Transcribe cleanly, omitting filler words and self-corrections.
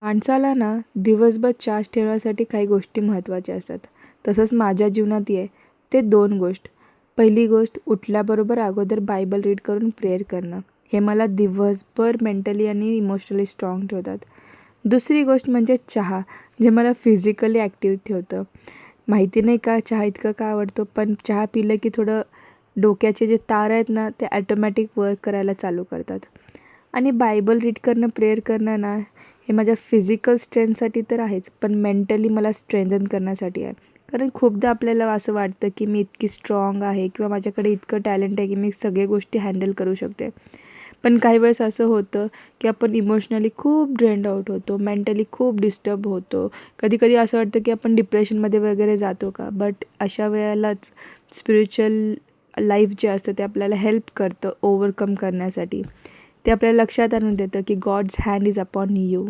माणसाला ना दिवसभर चार्ज ठेवण्यासाठी काही गोष्टी महत्त्वाच्या असतात. तसंच माझ्या जीवनात आहे ते 2 गोष्ट. पहिली गोष्ट उठल्याबरोबर अगोदर बायबल रीड करून प्रेयर करणं. हे मला दिवसभर मेंटली आणि इमोशनली स्ट्राँग ठेवतात. दुसरी गोष्ट म्हणजे चहा, जे मला फिजिकली ॲक्टिव्ह ठेवतं. माहिती नाही का चहा इतकं का आवडतो, पण चहा पिलं की थोडं डोक्याचे जे तार आहेत ना ते ॲटोमॅटिक वर्क करायला चालू करतात. आणि बायबल रीड करणं, प्रेयर करणं ना, हे माझ्या फिजिकल स्ट्रेंथसाठी तर आहेच, पण मेंटली मला स्ट्रेंथन करण्यासाठी आहे. कारण खूपदा आपल्याला असं वाटतं की मी इतकी स्ट्राँग आहे किंवा माझ्याकडे इतकं टॅलेंट आहे की मी सगळे गोष्टी हँडल करू शकते. पण काही वेळेस असं होतं की आपण इमोशनली खूप ड्रेन्ड आउट होतो, मेंटली खूप डिस्टर्ब होतो. कधी-कधी असं वाटतं की आपण डिप्रेशनमध्ये वगैरे जातो का? बट अशा वेळेलाच स्पिरिच्युअल लाईफ जे असतं ते आपल्याला हेल्प करतं ओव्हरकम करण्यासाठी. ते आपल्याला लक्षात आणून देतं की God's hand is upon you.